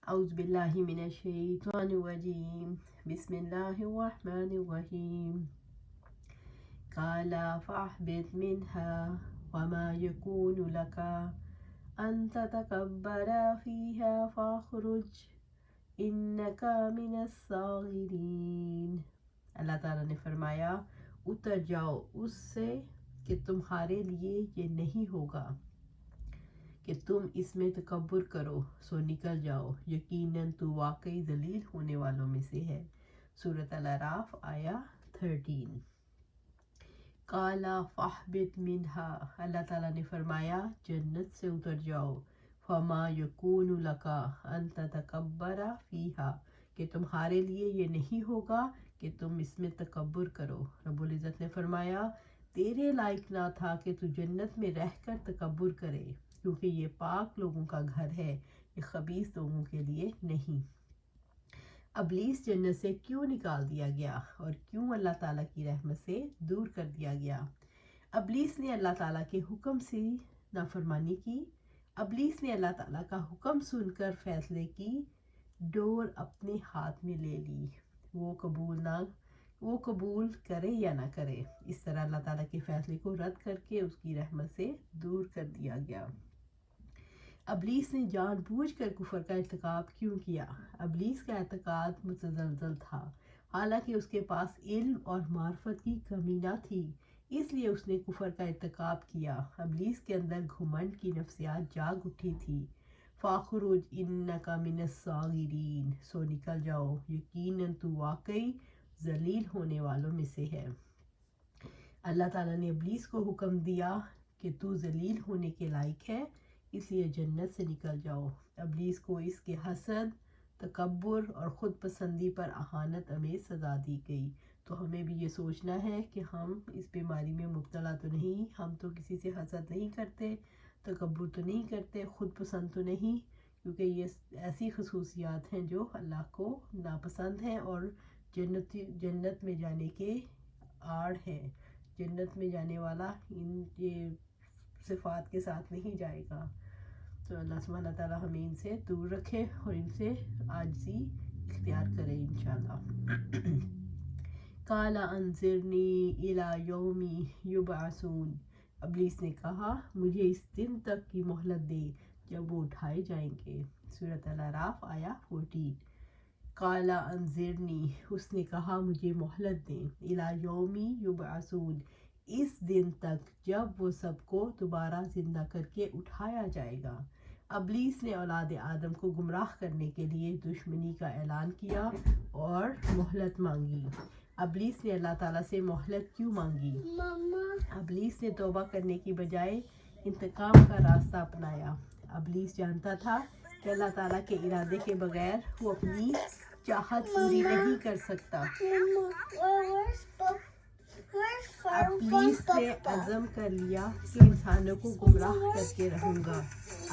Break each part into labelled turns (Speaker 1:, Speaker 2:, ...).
Speaker 1: أعوذ بالله من الشيطان الرجيم بسم الله الرحمن الرحيم قال فاهبط منها وما يكون لك أن تتكبر فيها فاخرج إنك من الصاغرين۔ اللہ تعالیٰ نے فرمایا اتر جاؤ اس سے کہ تمہارے لیے یہ نہیں ہوگا کہ تم اس میں تکبر کرو، سو نکل جاؤ، یقیناً تو واقعی ذلیل ہونے والوں میں سے ہے۔ سورۃ الاعراف آیا 13۔ قال فاہبط منها، اللہ تعالیٰ نے فرمایا جنت سے اتر جاؤ، فما یکون لک ان تتکبر فیہا، کہ تمہارے لیے یہ نہیں ہوگا کہ تم اس میں تکبر کرو۔ رب العزت نے فرمایا تیرے لائق نہ تھا کہ تو جنت میں رہ کر تکبر کرے، کیونکہ یہ پاک لوگوں کا گھر ہے، یہ خبیث لوگوں کے لیے نہیں۔ ابلیس جنت سے کیوں نکال دیا گیا اور کیوں اللہ تعالیٰ کی رحمت سے دور کر دیا گیا؟ ابلیس نے اللہ تعالیٰ کے حکم سے نافرمانی کی۔ ابلیس نے اللہ تعالیٰ کا حکم سن کر فیصلے کی ڈور اپنے ہاتھ میں لے لی، وہ قبول کرے یا نہ کرے۔ اس طرح اللہ تعالیٰ کے فیصلے کو رد کر کے اس کی رحمت سے دور کر دیا گیا۔ ابلیس نے جان بوجھ کر کفر کا ارتکاب کیوں کیا؟ ابلیس کا اعتقاد متزلزل تھا، حالانکہ اس کے پاس علم اور معرفت کی کمی نہ تھی، اس لیے اس نے کفر کا ارتکاب کیا۔ ابلیس کے اندر گھمنڈ کی نفسیات جاگ اٹھی تھی۔ فاخرج انک من الصاغرین، سو نکل جاؤ، یقیناً تو واقعی ذلیل ہونے والوں میں سے ہے۔ اللہ تعالیٰ نے ابلیس کو حکم دیا کہ تو ذلیل ہونے کے لائق ہے، اس لیے جنت سے نکل جاؤ۔ ابلیس کو اس کے حسد، تکبر اور خود پسندی پر اہانت آمیز سزا دی گئی۔ تو ہمیں بھی یہ سوچنا ہے کہ ہم اس بیماری میں مبتلا تو نہیں، ہم تو کسی سے حسد نہیں کرتے، تکبر تو نہیں کرتے، خود پسند تو نہیں، کیونکہ یہ ایسی خصوصیات ہیں جو اللہ کو ناپسند ہیں اور جنت میں جانے کے آڑ ہے۔ جنت میں جانے والا یہ صفات کے ساتھ نہیں جائے گا۔ تو اللہ سبحانہ تعالیٰ ہمیں ان سے دور رکھے اور ان سے عاجزی اختیار کرے انشاءاللہ۔ قال انظرنی الی یوم یبعثون، ابلیس نے کہا مجھے اس دن تک کی مہلت دے جب وہ اٹھائے جائیں گے۔ سورۃ الاعراف آیا 14۔ قال انظرنی، اس نے کہا مجھے مہلت دیں، الی یوم یبعثون، اس دن تک جب وہ سب کو دوبارہ زندہ کر کے اٹھایا جائے گا۔ ابلیس نے اولاد آدم کو گمراہ کرنے کے لیے دشمنی کا اعلان کیا اور مہلت مانگی۔ ابلیس نے اللہ تعالیٰ سے مہلت کیوں مانگی؟ ابلیس نے توبہ کرنے کی بجائے انتقام کا راستہ اپنایا۔ ابلیس جانتا تھا کہ اللہ تعالیٰ کے ارادے کے بغیر وہ اپنی چاہت پوری نہیں کر سکتا۔ ابلیس نے عزم کر لیا کہ انسانوں کو گمراہ کر کے رہوں گا۔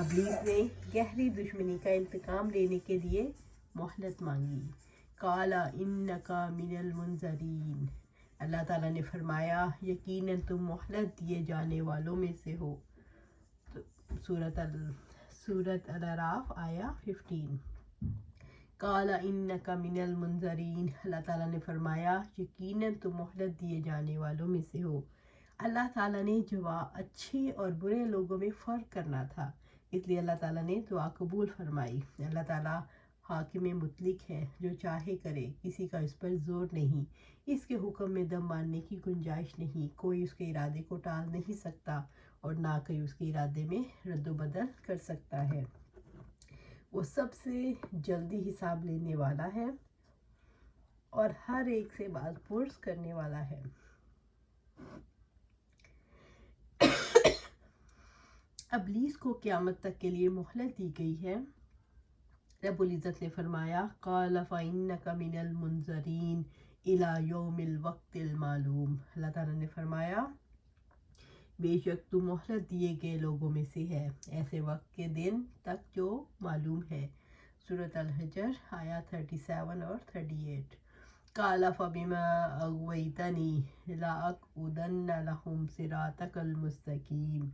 Speaker 1: ابلیس نے گہری دشمنی کا انتقام لینے کے لیے مہلت مانگی۔ قال انک من المنظرین، اللہ تعالیٰ نے فرمایا یقیناً تم مہلت دیے جانے والوں میں سے ہو۔ سورۃ الاعراف آیا 15۔ قال انک من المنظرین، اللہ تعالیٰ نے فرمایا یقیناً تم مہلت دیے جانے والوں میں سے ہو۔ اللہ تعالیٰ نے اچھے اور برے لوگوں میں فرق کرنا تھا، اس لیے اللہ تعالیٰ نے دعا قبول فرمائی۔ اللہ تعالیٰ حاکم مطلق ہے، جو چاہے کرے، کسی کا اس پر زور نہیں، اس کے حکم میں دم ماننے کی گنجائش نہیں، کوئی اس کے ارادے کو ٹال نہیں سکتا اور نہ کوئی اس کے ارادے میں رد و بدل کر سکتا ہے۔ وہ سب سے جلدی حساب لینے والا ہے اور ہر ایک سے بات پرس کرنے والا ہے۔ ابلیس کو قیامت تک کے لیے مہلت دی گئی ہے۔ رب العزت نے فرمایا قال فإنک من المنظرین الی یوم الوقت المعلوم، اللہ تعالیٰ نے فرمایا بے شک تو مہلت دیے گئے لوگوں میں سے ہے، ایسے وقت کے دن تک جو معلوم ہے۔ سورۃ الحجر آیا 37 اور 38۔ قال فبما اغویتنی لأقعدن لهم صراطک المستقیم،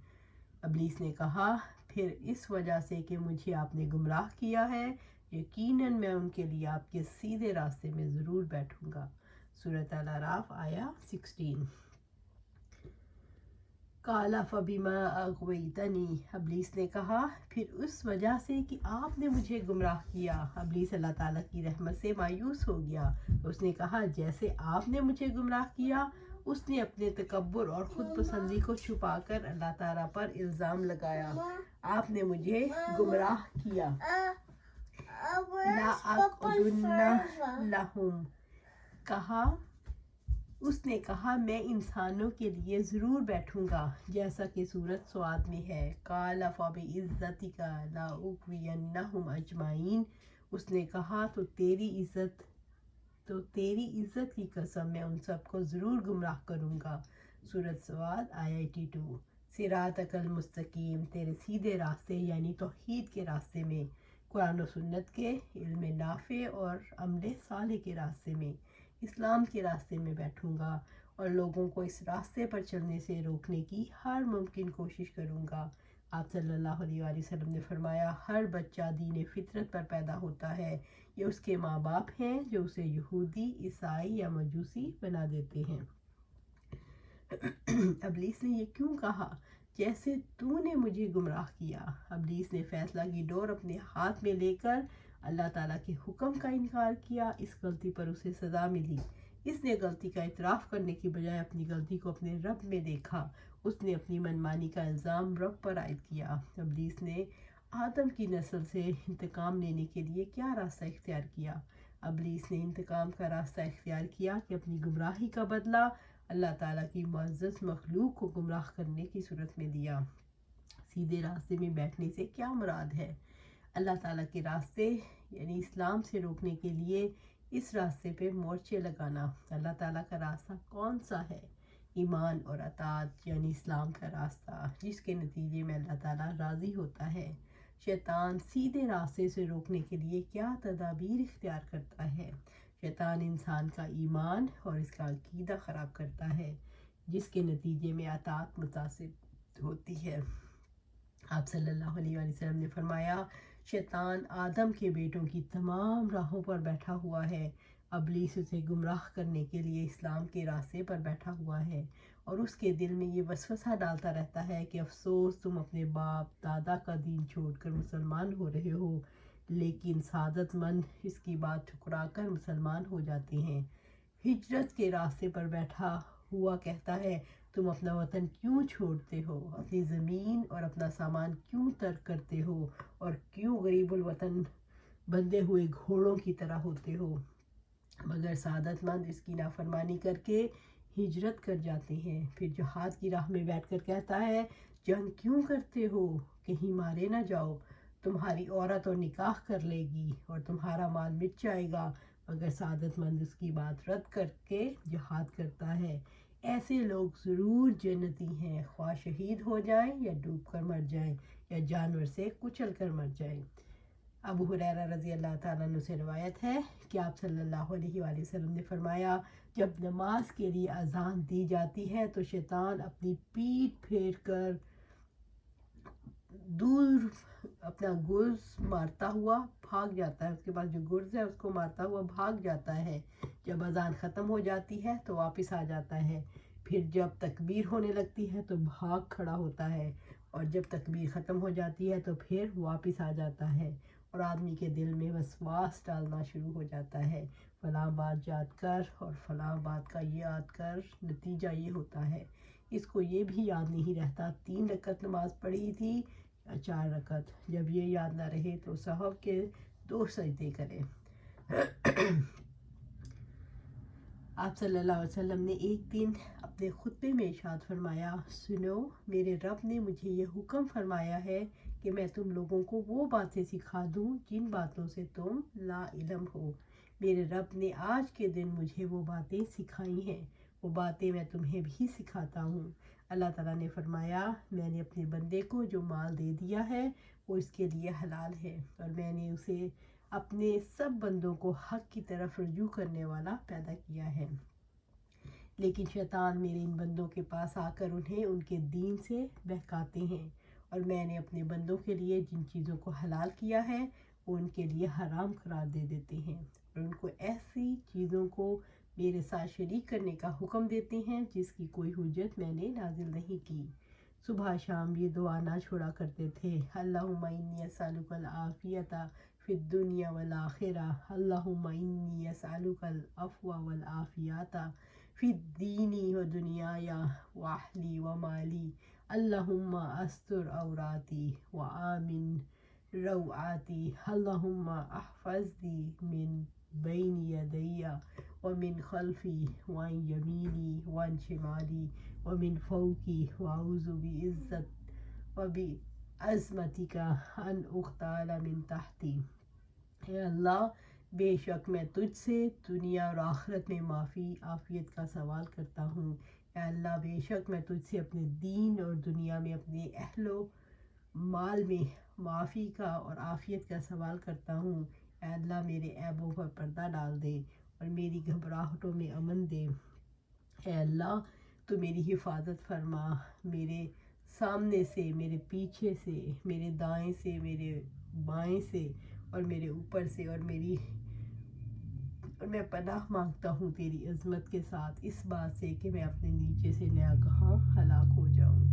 Speaker 1: ابلیس نے کہا پھر اس وجہ سے کہ مجھے آپ نے گمراہ کیا ہے یقیناً میں ان کے لیے آپ کے سیدھے راستے میں ضرور بیٹھوں گا۔ سورۃ الاعراف آیا 16۔ قال فبما اغویتنی، ابلیس نے کہا پھر اس وجہ سے کہ آپ نے مجھے گمراہ کیا۔ ابلیس اللہ تعالیٰ کی رحمت سے مایوس ہو گیا۔ اس نے کہا جیسے آپ نے مجھے گمراہ کیا۔ اس نے اپنے تکبر اور خود پسندی کو چھپا کر اللہ تعالیٰ پر الزام لگایا، آپ نے مجھے گمراہ کیا۔ لَأَقْعُدَنَّ لَهُمْ، اس نے کہا میں انسانوں کے لیے ضرور بیٹھوں گا، جیسا کہ سورۃ صاد میں ہے، قَالَ فَبِعِزَّتِكَ لَأُغْوِيَنَّهُمْ أَجْمَعِينَ، اس نے کہا تو تیری عزت کی قسم میں ان سب کو ضرور گمراہ کروں گا۔ سورۃ صاد آیا 82۔ صراطک المستقیم، تیرے سیدھے راستے یعنی توحید کے راستے میں، قرآن و سنت کے، علم نافع اور عمل صالح کے راستے میں، اسلام کے راستے میں بیٹھوں گا، اور لوگوں کو اس راستے پر چلنے سے روکنے کی ہر ممکن کوشش کروں گا۔ آپ صلی اللہ علیہ وآلہ وسلم نے فرمایا ہر بچہ دین فطرت پر پیدا ہوتا ہے، یہ اس کے ماں باپ ہیں جو اسے یہودی، عیسائی یا مجوسی بنا دیتے ہیں۔ ابلیس نے یہ کیوں کہا؟ جیسے تو نے مجھے گمراہ کیا۔ ابلیس نے فیصلہ کی ڈور اپنے ہاتھ میں لے کر اللہ تعالیٰ کے حکم کا انکار کیا، اس غلطی پر اسے سزا ملی۔ اس نے غلطی کا اعتراف کرنے کی بجائے اپنی غلطی کو اپنے رب میں دیکھا، اس نے اپنی منمانی کا الزام رب پر عائد کیا۔ ابلیس نے آدم کی نسل سے انتقام لینے کے لیے کیا راستہ اختیار کیا؟ ابلیس نے انتقام کا راستہ اختیار کیا کہ اپنی گمراہی کا بدلہ اللہ تعالیٰ کی معزز مخلوق کو گمراہ کرنے کی صورت میں دیا۔ سیدھے راستے میں بیٹھنے سے کیا مراد ہے؟ اللہ تعالیٰ کے راستے یعنی اسلام سے روکنے کے لیے اس راستے پہ مورچے لگانا۔ اللہ تعالیٰ کا راستہ کون سا ہے؟ ایمان اور اطاعت یعنی اسلام کا راستہ، جس کے نتیجے میں اللہ تعالیٰ راضی ہوتا ہے۔ شیطان سیدھے راستے سے روکنے کے لیے کیا تدابیر اختیار کرتا ہے؟ شیطان انسان کا ایمان اور اس کا عقیدہ خراب کرتا ہے، جس کے نتیجے میں اطاعت متاثر ہوتی ہے۔ آپ صلی اللہ علیہ وآلہ وسلم نے فرمایا شیطان آدم کے بیٹوں کی تمام راہوں پر بیٹھا ہوا ہے، ابلیس اسے گمراہ کرنے کے لیے اسلام کے راستے پر بیٹھا ہوا ہے، اور اس کے دل میں یہ وسوسہ ڈالتا رہتا ہے کہ افسوس تم اپنے باپ دادا کا دین چھوڑ کر مسلمان ہو رہے ہو، لیکن سعادت مند اس کی بات ٹھکرا کر مسلمان ہو جاتے ہیں۔ ہجرت کے راستے پر بیٹھا ہوا کہتا ہے تم اپنا وطن کیوں چھوڑتے ہو، اپنی زمین اور اپنا سامان کیوں ترک کرتے ہو، اور کیوں غریب الوطن بندھے ہوئے گھوڑوں کی طرح ہوتے ہو؟ مگر سعادت مند اس کی نافرمانی کر کے ہجرت کر جاتے ہیں۔ پھر جہاد کی راہ میں بیٹھ کر کہتا ہے جنگ کیوں کرتے ہو، کہیں مارے نہ جاؤ، تمہاری عورت اور نکاح کر لے گی اور تمہارا مال مٹ جائے گا، مگر سعادت مند اس کی بات رد کر کے جہاد کرتا ہے۔ ایسے لوگ ضرور جنتی ہیں، خواہ شہید ہو جائیں یا ڈوب کر مر جائیں یا جانور سے کچل کر مر جائیں۔ ابو ہریرہ رضی اللہ تعالیٰ عنہ سے روایت ہے کہ آپ صلی اللہ علیہ وآلہ وسلم نے فرمایا جب نماز کے لیے اذان دی جاتی ہے تو شیطان اپنی پیٹھ پھیر کر دور اپنا گرز مارتا ہوا بھاگ جاتا ہے، اس کے پاس جو گرز ہے اس کو مارتا ہوا بھاگ جاتا ہے۔ جب اذان ختم ہو جاتی ہے تو واپس آ جاتا ہے، پھر جب تکبیر ہونے لگتی ہے تو بھاگ کھڑا ہوتا ہے، اور جب تکبیر ختم ہو جاتی ہے تو پھر واپس آ جاتا ہے، اور آدمی کے دل میں وسواس ڈالنا شروع ہو جاتا ہے، فلاں بات یاد کر اور فلاں بات کا یاد کر، نتیجہ یہ ہوتا ہے اس کو یہ بھی یاد نہیں رہتا 3 رکعت نماز پڑھی تھی یا 4 رکعت، جب یہ یاد نہ رہے تو سہو کے 2 سجدے کرے۔ آپ صلی اللہ علیہ وسلم نے ایک دن اپنے خطبے میں ارشاد فرمایا سنو، میرے رب نے مجھے یہ حکم فرمایا ہے کہ میں تم لوگوں کو وہ باتیں سکھا دوں جن باتوں سے تم لا علم ہو۔ میرے رب نے آج کے دن مجھے وہ باتیں سکھائی ہیں، وہ باتیں میں تمہیں بھی سکھاتا ہوں۔ اللہ تعالیٰ نے فرمایا میں نے اپنے بندے کو جو مال دے دیا ہے وہ اس کے لیے حلال ہے، اور میں نے اسے اپنے سب بندوں کو حق کی طرف رجوع کرنے والا پیدا کیا ہے، لیکن شیطان میرے ان بندوں کے پاس آ کر انہیں ان کے دین سے بہکاتے ہیں، اور میں نے اپنے بندوں کے لیے جن چیزوں کو حلال کیا ہے وہ ان کے لیے حرام قرار دے دیتے ہیں اور ان کو ایسی چیزوں کو میرے ساتھ شریک کرنے کا حکم دیتے ہیں جس کی کوئی حجت میں نے نازل نہیں کی۔ صبح شام یہ دعا نہ چھوڑا کرتے تھے، اللہم انی اسألک العافیۃ فی الدنیا والآخرہ، اللہم انی اسألک العفو والعافیۃ فی الدین و دنیای و اہلی و مالی، اللہم استر عوراتی و آمن روعاتی، اللہم احفظنی من بین یدی ومن خلفی وعن یمینی وعن شمالی ومن فوقی واعوذ بعزت وبعظمتک ان اغتال من تحتی۔ اے اللہ، بے شک میں تجھ سے دنیا اور آخرت میں معافی عافیت کا سوال کرتا ہوں۔ اے اللہ، بے شک میں تجھ سے اپنے دین اور دنیا میں اپنے اہل و مال میں معافی کا اور عافیت کا سوال کرتا ہوں۔ اے اللہ، میرے عیبوں پر پردہ ڈال دے اور میری گھبراہٹوں میں امن دے۔ اے اللہ، تو میری حفاظت فرما، میرے سامنے سے، میرے پیچھے سے، میرے دائیں سے، میرے بائیں سے اور میرے اوپر سے، اور میں پناہ مانگتا ہوں تیری عظمت کے ساتھ اس بات سے کہ میں اپنے نیچے سے ناگہاں ہلاک ہو جاؤں۔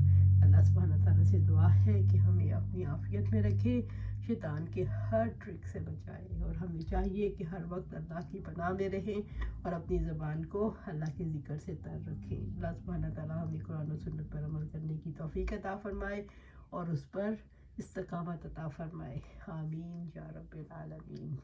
Speaker 1: اللہ سبحانہ تعالیٰ سے دعا ہے کہ ہمیں اپنی عافیت میں رکھے، شیطان کے ہر ٹرک سے بچائے، اور ہمیں چاہیے کہ ہر وقت اللہ کی پناہ میں رہیں اور اپنی زبان کو اللہ کے ذکر سے تر رکھیں۔ اللہ سبحانہ تعالیٰ ہمیں قرآن و سنت پر عمل کرنے کی توفیق عطا فرمائے اور اس پر استقامت عطا فرمائے، آمین یا رب العالمین۔